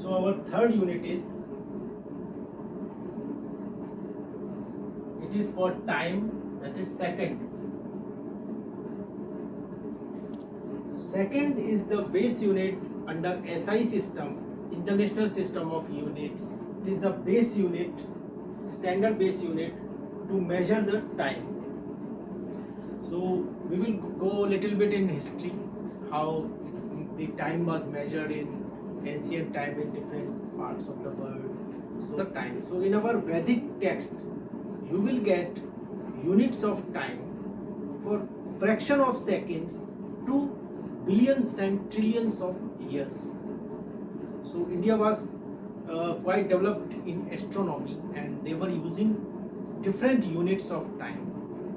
So our third unit is, it is for time, that is second. Second is the base unit under SI system, International System of Units. It is the base unit, standard base unit to measure the time. So we will go a little bit in history, how the time was measured in ancient time in different parts of the world. So the time. So in our Vedic text, you will get units of time for fraction of seconds to billions and trillions of years. So India was quite developed in astronomy, and they were using different units of time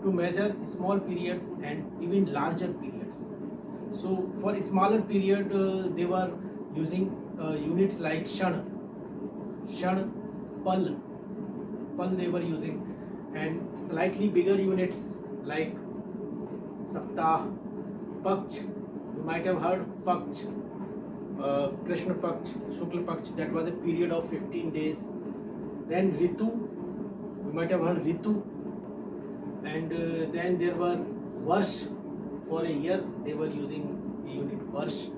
to measure small periods and even larger periods. So for a smaller period, they were using units like Shan, Pal they were using, and slightly bigger units like Saptah, Paksh. You might have heard Paksh, Krishna Paksh, Shukla Paksh, that was a period of 15 days. Then Ritu, you might have heard Ritu, and then there were Varsh. For a year they were using a unit Varsh,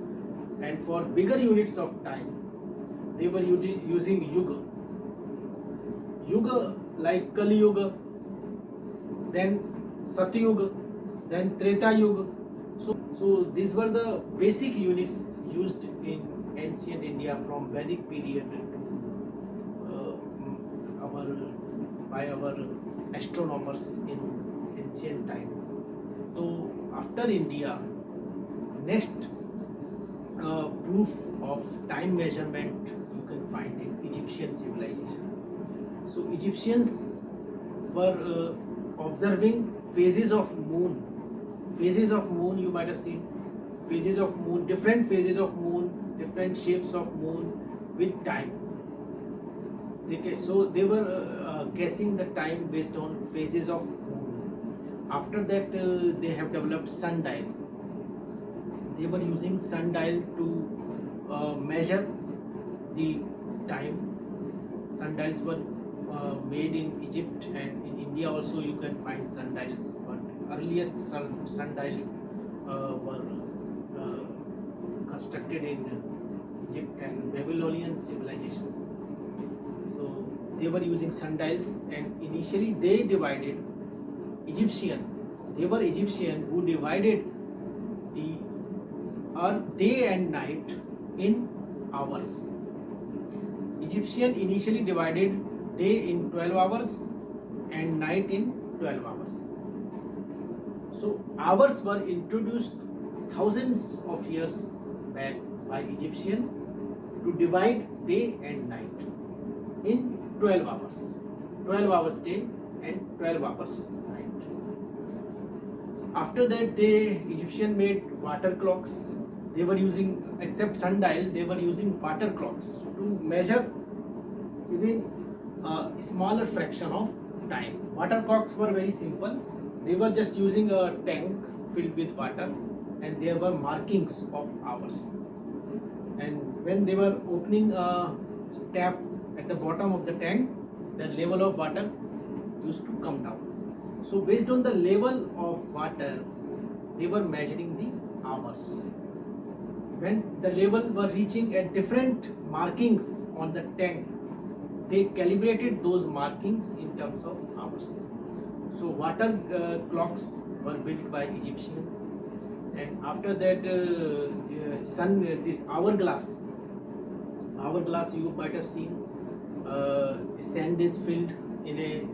and for bigger units of time they were using Yuga like Kali Yuga, then Satyuga, then Treta Yuga. So these were the basic units used in ancient India from Vedic period to by our astronomers in ancient time. So after India, next proof of time measurement you can find in Egyptian civilization. So Egyptians were observing phases of moon. Phases of moon, you might have seen phases of moon, different phases of moon, different shapes of moon with time. So they were guessing the time based on phases of moon. After that, they have developed sundials. They were using sundial to measure the time. Sundials were made in Egypt, and in India also you can find sundials, but earliest sundials were constructed in Egypt and Babylonian civilizations. So they were using sundials, and initially they divided they were Egyptian who divided the day and night in hours. Egyptian initially divided day in 12 hours and night in 12 hours. So hours were introduced thousands of years back by Egyptian to divide day and night in 12 hours. 12 hours day and 12 hours night. After that, the Egyptian made water clocks. They were using, except sundial, they were using water clocks to measure even a smaller fraction of time. Water clocks were very simple. They were just using a tank filled with water, and there were markings of hours. And when they were opening a tap at the bottom of the tank, the level of water used to come down. So based on the level of water, they were measuring the hours. When the level were reaching at different markings on the tank, they calibrated those markings in terms of hours. So water clocks were built by Egyptians, and after that, this hourglass you might have seen. Sand is filled in a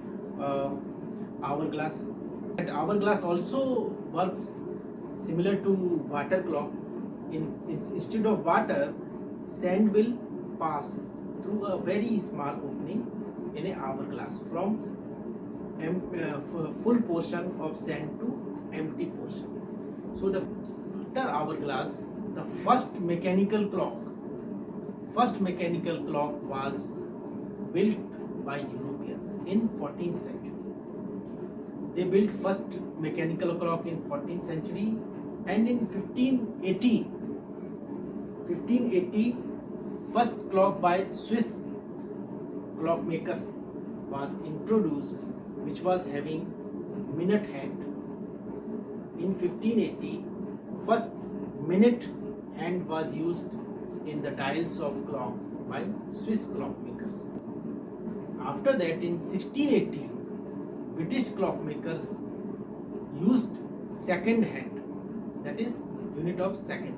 hourglass. That hourglass also works similar to water clock. Instead of water, sand will pass through a very small opening in a hourglass from full portion of sand to empty portion. So after hourglass, the first mechanical clock was built by Europeans in 14th century. They built first mechanical clock in 14th century, and in 1580 first clock by Swiss clockmakers was introduced, which was having minute hand. In 1580, first minute hand was used in the dials of clocks by Swiss clockmakers. After that, in 1680, British clockmakers used second hand, that is unit of second.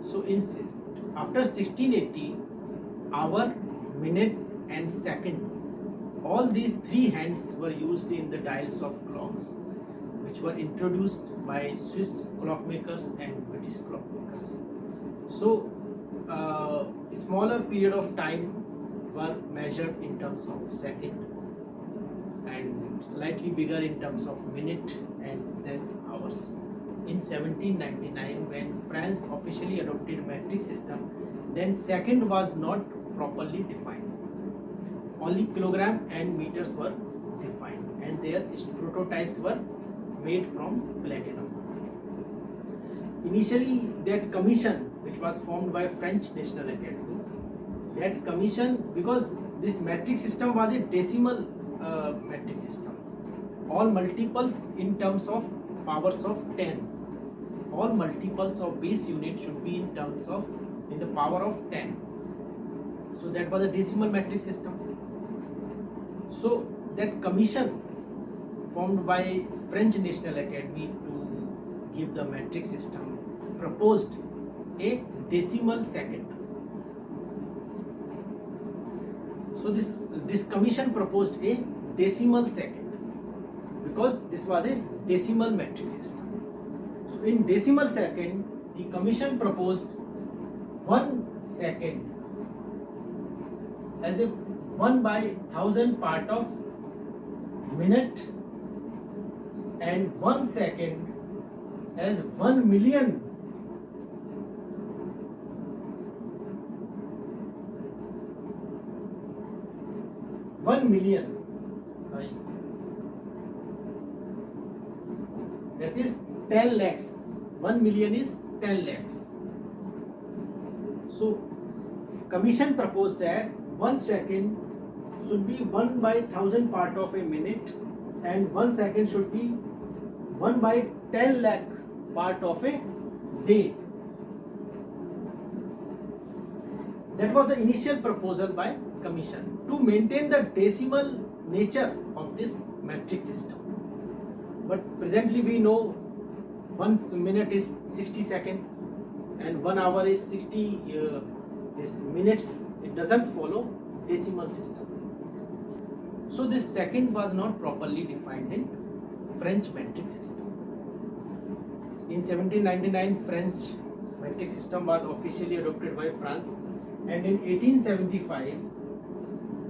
So after 1680, hour, minute and second, all these three hands were used in the dials of clocks, which were introduced by Swiss clockmakers and British clockmakers. So smaller period of time were measured in terms of second and slightly bigger in terms of minute and then hours. In 1799, when France officially adopted metric system, then second was not properly defined. Only kilogram and meters were defined, and their prototypes were made from platinum. Initially, that commission, which was formed by French National Academy, that commission, because this metric system was a decimal metric system, all multiples in terms of powers of 10, all multiples of base unit should be in terms of in the power of 10. So that was a decimal metric system. So that commission formed by French National Academy to give the metric system proposed a decimal second. So this commission proposed a decimal second because this was a decimal metric system. So in decimal second, the commission proposed 1 second as a 1 by 1000 part of minute and 1 second as 1 million that is 10 lakhs. 1 million is 10 lakhs. So commission proposed that 1 second should be 1 by 1000 part of a minute and 1 second should be 1 by 10 lakh part of a day. That was the initial proposal by commission to maintain the decimal nature of this metric system. But presently we know 1 minute is 60 seconds and 1 hour is 60 minutes. It doesn't follow decimal system. So this second was not properly defined in French metric system. In 1799, French metric system was officially adopted by France, and in 1875,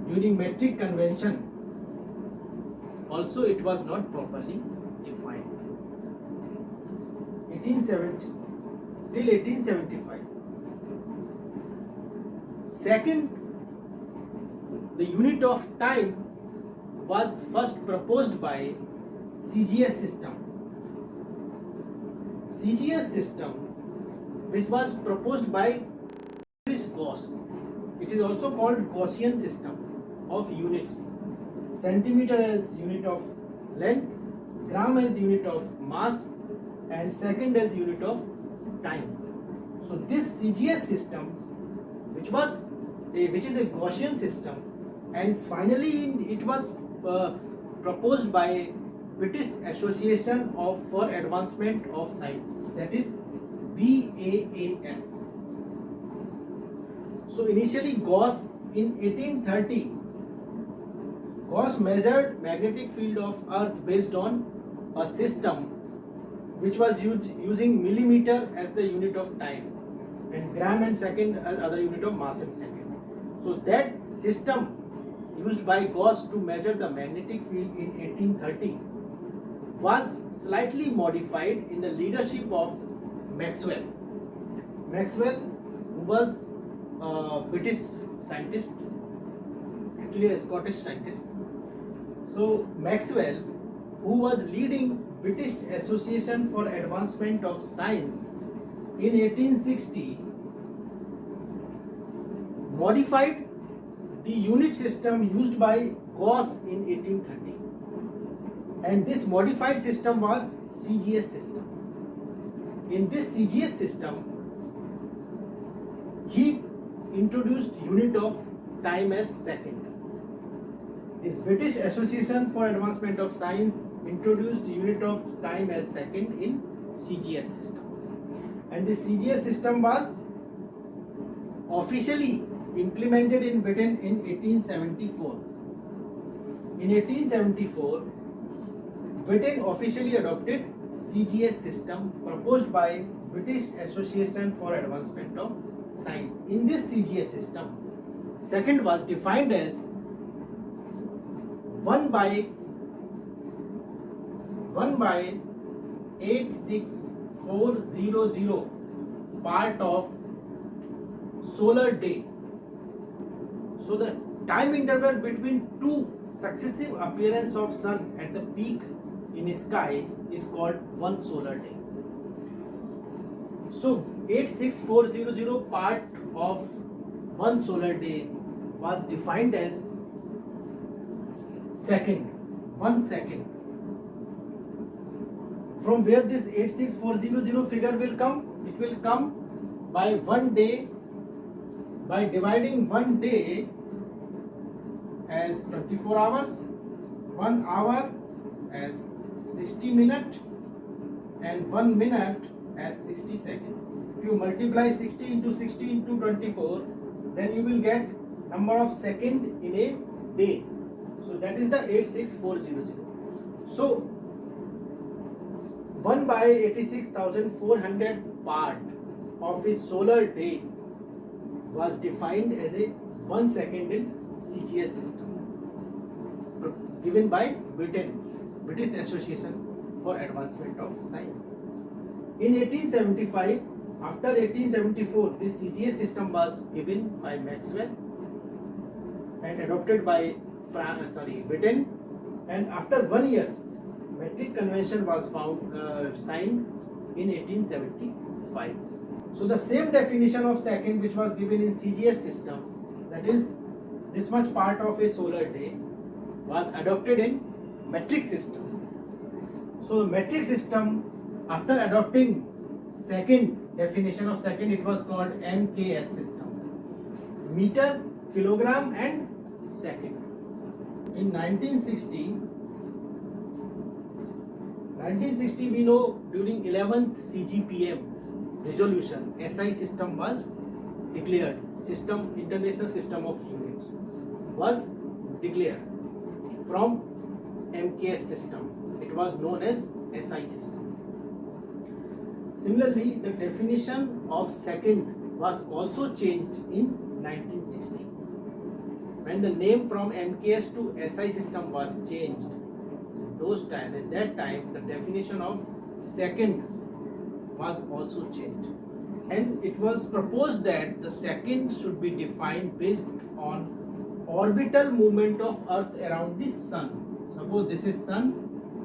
during metric convention, also it was not properly defined. 1870 till 1875. Second, the unit of time was first proposed by CGS system. CGS system, which was proposed by Gauss. It is also called Gaussian system of units. Centimeter as unit of length, gram as unit of mass, and second as unit of time. So this CGS system, which is a Gaussian system, and finally it was proposed by British Association for Advancement of Science, that is BAAS. So initially Gauss in 1830, Gauss measured magnetic field of Earth based on a system which was using millimeter as the unit of time and gram and second as other unit of mass and second. So that system used by Gauss to measure the magnetic field in 1830 was slightly modified in the leadership of Maxwell. Maxwell, who was a British scientist, actually a Scottish scientist. So Maxwell, who was leading British Association for Advancement of Science in 1860, modified the unit system used by Gauss in 1830, and this modified system was CGS system. In this CGS system, he introduced unit of time as second. This British Association for Advancement of Science introduced unit of time as second in CGS system, and this CGS system was officially implemented in Britain in 1874. In 1874, Britain officially adopted CGS system proposed by British Association for Advancement of Science. In this CGS system, second was defined as 1 by 86400 part of solar day. So the time interval between two successive appearance of sun at the peak in sky is called one solar day. So 86400 part of one solar day was defined as second, 1 second. From where this 86400 figure will come? It will come by 1 day, by dividing 1 day as 24 hours, 1 hour as 60 minutes, and 1 minute as 60 seconds. If you multiply 60 into 60 into 24, then you will get number of seconds in a day. So that is the 86400. So 1 by 86,400 part of a solar day was defined as a 1 second in CGS system given by British Association for Advancement of Science. In 1875, after 1874, this CGS system was given by Maxwell and adopted by Britain, and after 1 year, metric convention was signed in 1875. So the same definition of second which was given in CGS system, that is this much part of a solar day, was adopted in metric system. So the metric system, after adopting second definition of second, it was called MKS system, meter, kilogram and second. In 1960 we know during 11th CGPM resolution, SI system was declared, system, international system of units was declared from MKS system. It was known as SI system. Similarly, the definition of second was also changed in 1960. When the name from MKS to SI system was changed, at that time the definition of second was also changed, and it was proposed that the second should be defined based on orbital movement of Earth around the Sun. Suppose this is Sun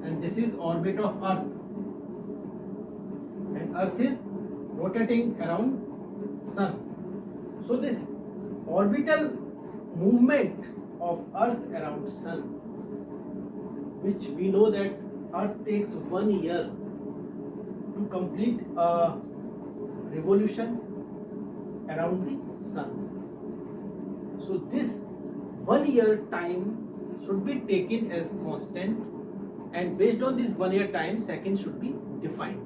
and this is orbit of Earth, and Earth is rotating around Sun. So this orbital movement of Earth around Sun, which we know that Earth takes 1 year to complete a revolution around the Sun. So this 1 year time should be taken as constant, and based on this 1 year time, second should be defined.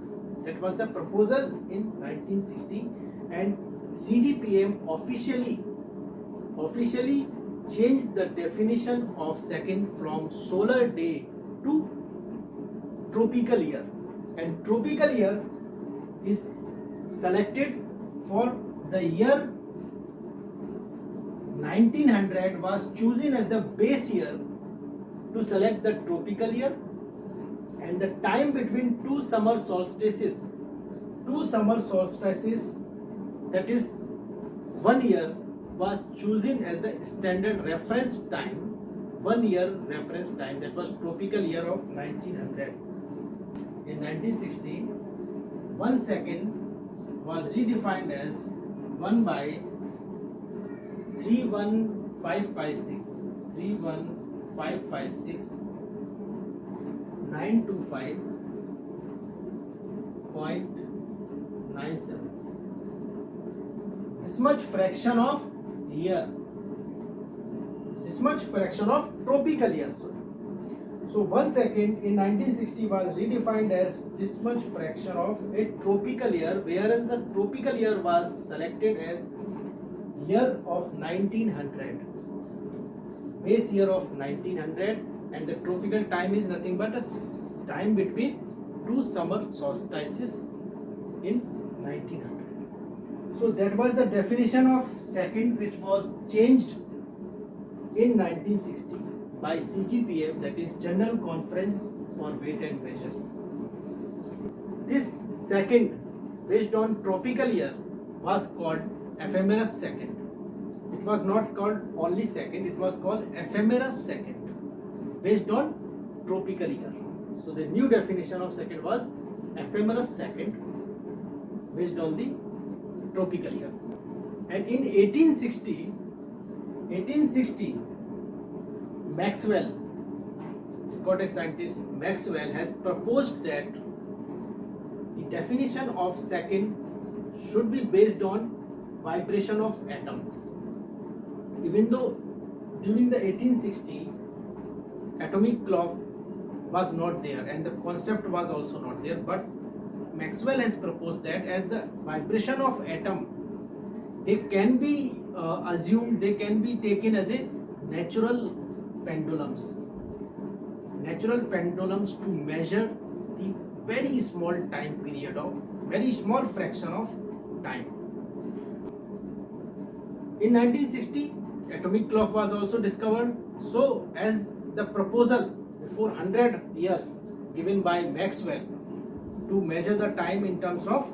That was the proposal in 1960, and CGPM officially changed the definition of second from solar day to tropical year, and tropical year is selected for the year 1900 was chosen as the base year to select the tropical year, and the time between two summer solstices, that is 1 year, was chosen as the standard reference time, 1 year reference time, that was tropical year of 1900. In 1960, 1 second was redefined as 1 by 31556 31556 925.97. This much fraction of year, this much fraction of tropical year. So 1 second in 1960 was redefined as this much fraction of a tropical year, whereas the tropical year was selected as year of 1900, base year of 1900, and the tropical time is nothing but a time between two summer solstices in 1900. So that was the definition of second, which was changed in 1960 by CGPM, that is General Conference for Weight and Measures. This second, based on tropical year, was called ephemeris second. It was not called only second, it was called ephemeris second, based on tropical year. So the new definition of second was ephemeris second, based on the tropical year. And in 1860, Maxwell, Scottish scientist Maxwell, has proposed that the definition of second should be based on vibration of atoms. Even though during the 1860 atomic clock was not there and the concept was also not there, but Maxwell has proposed that as the vibration of atom, they can be assumed, they can be taken as a natural pendulums to measure the very small time period of, very small fraction of time. In 1960, atomic clock was also discovered. So as the proposal before 100 years given by Maxwell to measure the time in terms of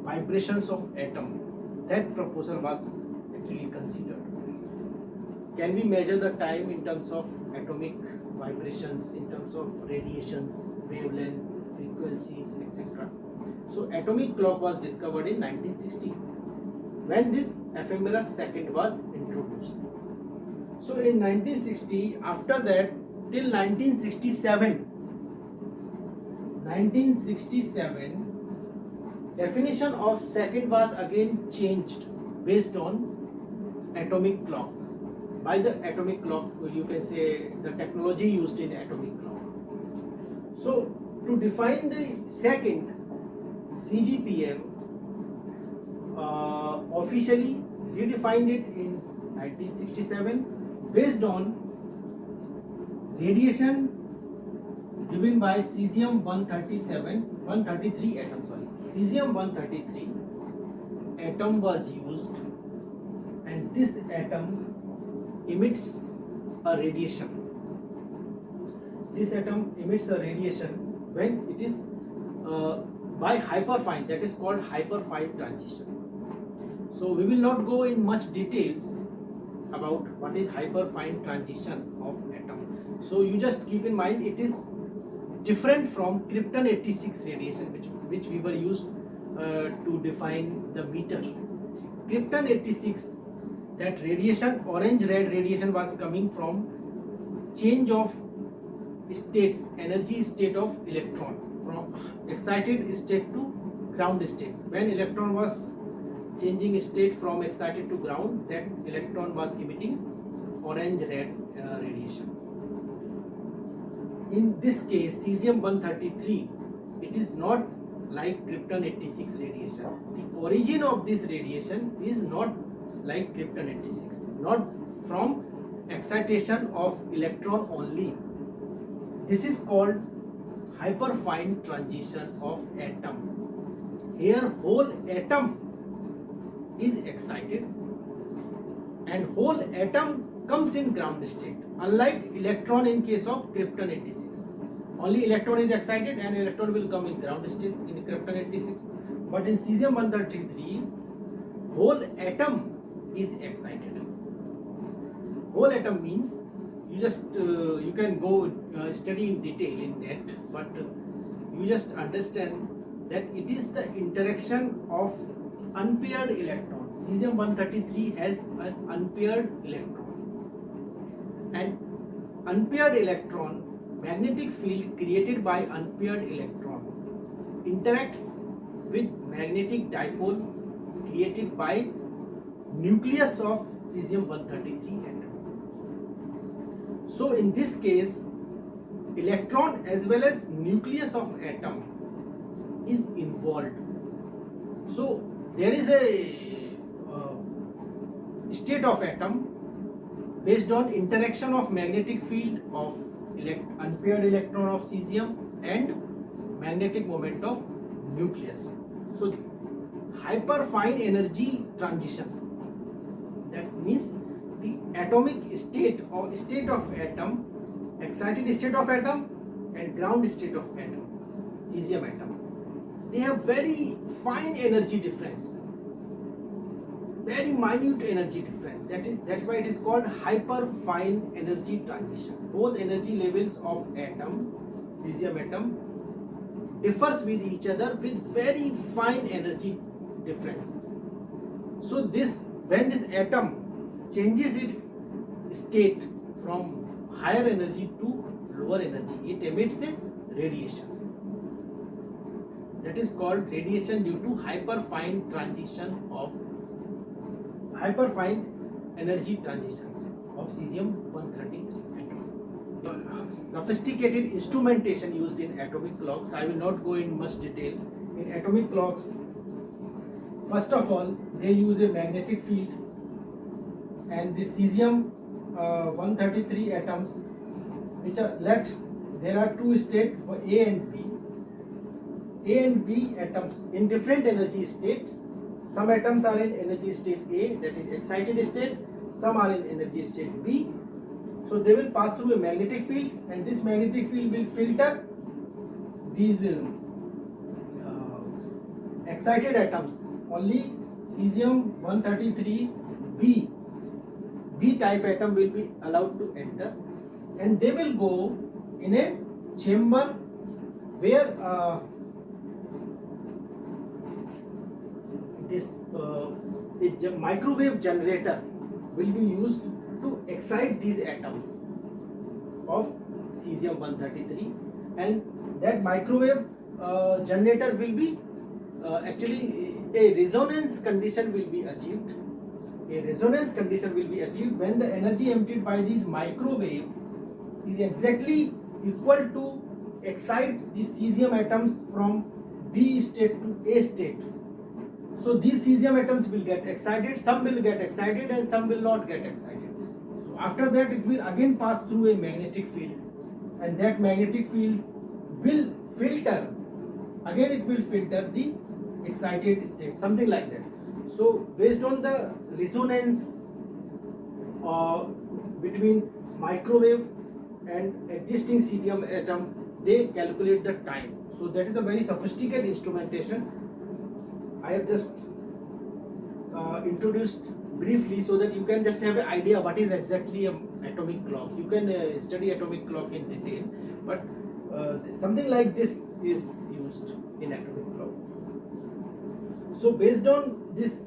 vibrations of atom, that proposal was actually considered. Can we measure the time in terms of atomic vibrations, in terms of radiations, wavelength, frequencies, etc. So atomic clock was discovered in 1960 when this ephemeris second was introduced. So in 1960, after that till 1967, definition of second was again changed based on atomic clock. By the atomic clock, you can say the technology used in atomic clock. So to define the second, CGPM officially redefined it in 1967 based on radiation given by cesium-133 atom. Cesium-133 atom was used, and this atom emits a radiation. This atom emits a radiation when it is by hyperfine, that is called hyperfine transition. So we will not go in much details about what is hyperfine transition of atom. So you just keep in mind it is different from krypton-86 radiation, which we were used to define the meter. Krypton-86, that radiation, orange-red radiation, was coming from change of states, energy state of electron from excited state to ground state. When electron was changing state from excited to ground, that electron was emitting orange-red radiation. In this case, cesium-133, it is not like krypton-86 radiation. The origin of this radiation is not like krypton-86, not from excitation of electron only. This is called hyperfine transition of atom. Here whole atom is excited and whole atom comes in ground state, unlike electron in case of krypton-86. Only electron is excited and electron will come in ground state in krypton-86. But in cesium-133, whole atom is excited. Whole atom means you just you can go study in detail in that, but you just understand that it is the interaction of unpaired electrons cesium-133 has an unpaired electron. And unpaired electron, magnetic field created by unpaired electron interacts with magnetic dipole created by nucleus of cesium-133 atom. So in this case, electron as well as nucleus of atom is involved. So there is a state of atom based on interaction of magnetic field of unpaired electron of cesium and magnetic moment of nucleus. So hyperfine energy transition, that means the atomic state or state of atom, excited state of atom and ground state of atom, cesium atom, they have very fine energy difference, very minute energy difference. That's why it is called hyperfine energy transition. Both energy levels of atom, cesium atom, differs with each other with very fine energy difference. So when this atom changes its state from higher energy to lower energy, it emits a radiation. That is called radiation due to hyperfine energy transition of cesium-133 atom. Sophisticated instrumentation used in atomic clocks. I will not go in much detail. In atomic clocks, first of all, they use a magnetic field, and the cesium-133 atoms, which are there are two states for A and B. A and B atoms in different energy states. Some atoms are in energy state A, that is excited state. Some are in energy state B. So they will pass through a magnetic field, and this magnetic field will filter these excited atoms. Only cesium-133 B type atom will be allowed to enter, and they will go in a chamber where the microwave generator will be used to excite these atoms of cesium-133, and that microwave generator will be actually a resonance condition will be achieved. A resonance condition will be achieved when the energy emitted by these microwave is exactly equal to excite these cesium atoms from B state to A state. So these cesium atoms will get excited, some will get excited and some will not get excited. So after that it will again pass through a magnetic field, and that magnetic field will filter, again it will filter the excited state, something like that. So based on the resonance between microwave and existing cesium atom, they calculate the time. So that is a very sophisticated instrumentation. I have just introduced briefly so that you can just have an idea what is exactly an atomic clock. You can study atomic clock in detail, but something like this is used in atomic clock. So based on this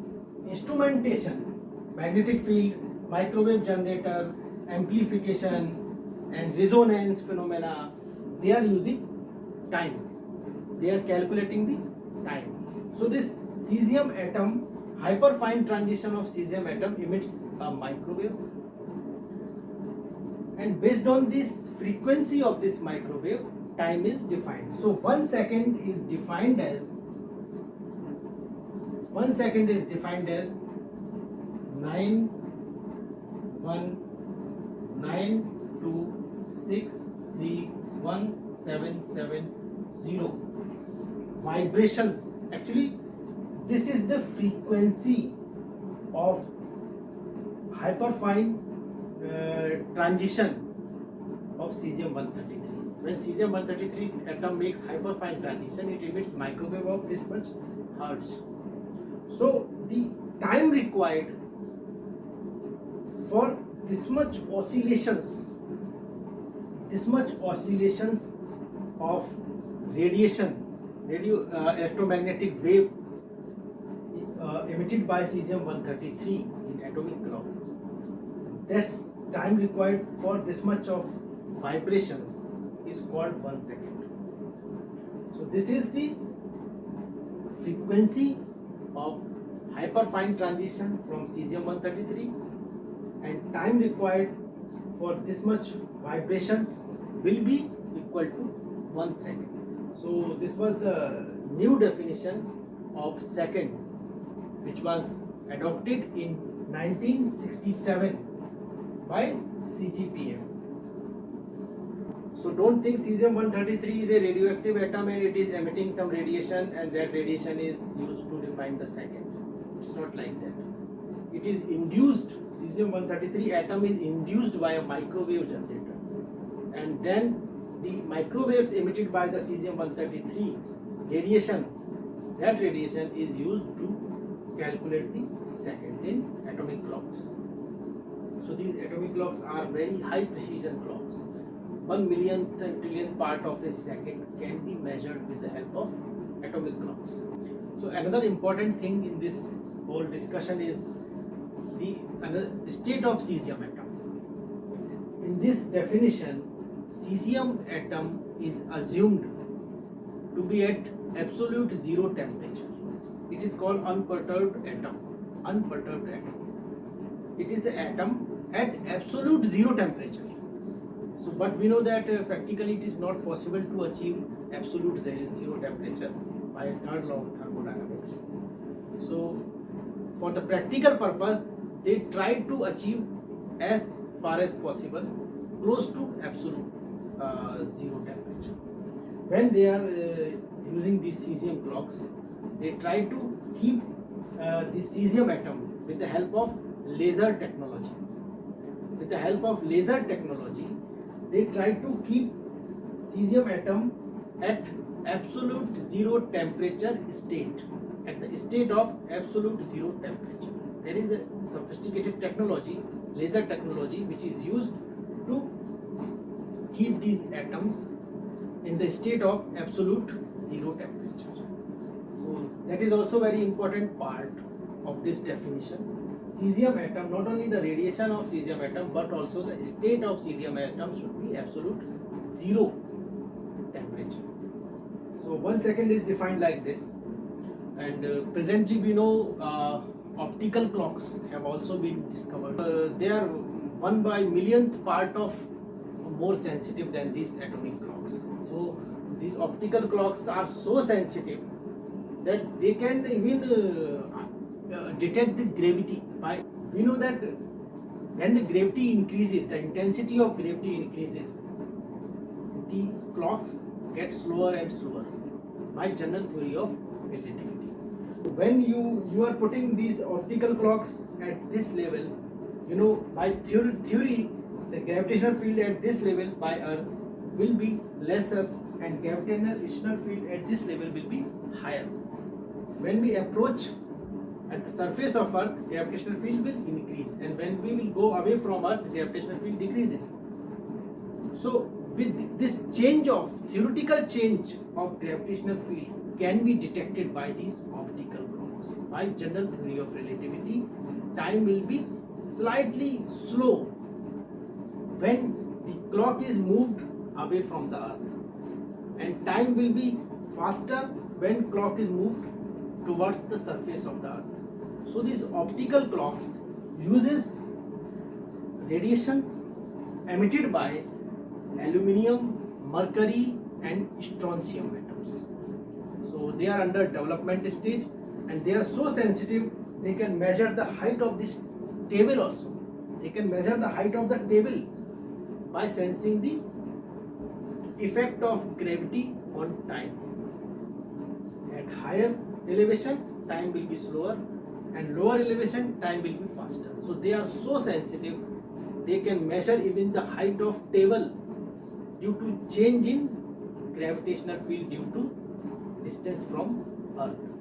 instrumentation, magnetic field, microwave generator, amplification and resonance phenomena, they are using time. They are calculating the time. So this cesium atom, hyperfine transition of cesium atom emits a microwave, and based on this frequency of this microwave, time is defined. So 1 second is defined as 91926317770 vibrations. Actually, this is the frequency of hyperfine transition of cesium-133. When cesium-133 atom makes hyperfine transition, it emits microwave of this much hertz. So the time required for this much oscillations of radiation, electromagnetic wave emitted by cesium-133 in atomic clock, this time required for this much of vibrations is called 1 second. So this is the frequency of hyperfine transition from cesium-133, and time required for this much vibrations will be equal to 1 second. So this was the new definition of second, which was adopted in 1967 by CGPM. So don't think cesium-133 is a radioactive atom and it is emitting some radiation and that radiation is used to define the second. It's not like that. It is induced, cesium-133 atom is induced by a microwave generator, and then the microwaves emitted by the cesium-133 radiation, that radiation is used to calculate the second in atomic clocks. So these atomic clocks are very high precision clocks. 1 millionth trillionth part of a second can be measured with the help of atomic clocks. So another important thing in this whole discussion is the state of cesium atom. In this definition, cesium atom is assumed to be at absolute zero temperature. It is called unperturbed atom. Unperturbed atom. It is the atom at absolute zero temperature. So, but we know that practically it is not possible to achieve absolute zero temperature by a third law of thermodynamics. So, for the practical purpose, they try to achieve as far as possible close to absolute zero temperature. When they are using these cesium clocks, they try to keep the cesium atom with the help of laser technology. With the help of laser technology, they try to keep cesium atom at absolute zero temperature state, at the state of absolute zero temperature. There is a sophisticated technology, laser technology, which is used to keep these atoms in the state of absolute zero temperature. So that is also very important part of this definition. Cesium atom, not only the radiation of cesium atom, but also the state of cesium atom should be absolute zero temperature. So 1 second is defined like this, and presently we know optical clocks have also been discovered. They are 1 by millionth part of more sensitive than these atomic clocks. So these optical clocks are so sensitive that they can even detect the gravity. We know that when the gravity increases, the intensity of gravity increases, the clocks get slower and slower by general theory of relativity. When you are putting these optical clocks at this level, you know, by theory the gravitational field at this level by Earth will be lesser and gravitational field at this level will be higher. When we approach at the surface of Earth, gravitational field will increase, and when we will go away from Earth, gravitational field decreases. So with this change of theoretical change of gravitational field can be detected by these optical clocks. By general theory of relativity, time will be slightly slow when the clock is moved away from the Earth, and time will be faster when clock is moved towards the surface of the Earth. So these optical clocks uses radiation emitted by aluminium, mercury and strontium atoms. So they are under development stage, and they are so sensitive they can measure the height of this table also. They can measure the height of the table by sensing the effect of gravity on time. At higher elevation, time will be slower, and lower elevation, time will be faster. So they are so sensitive, they can measure even the height of table due to change in gravitational field due to distance from Earth.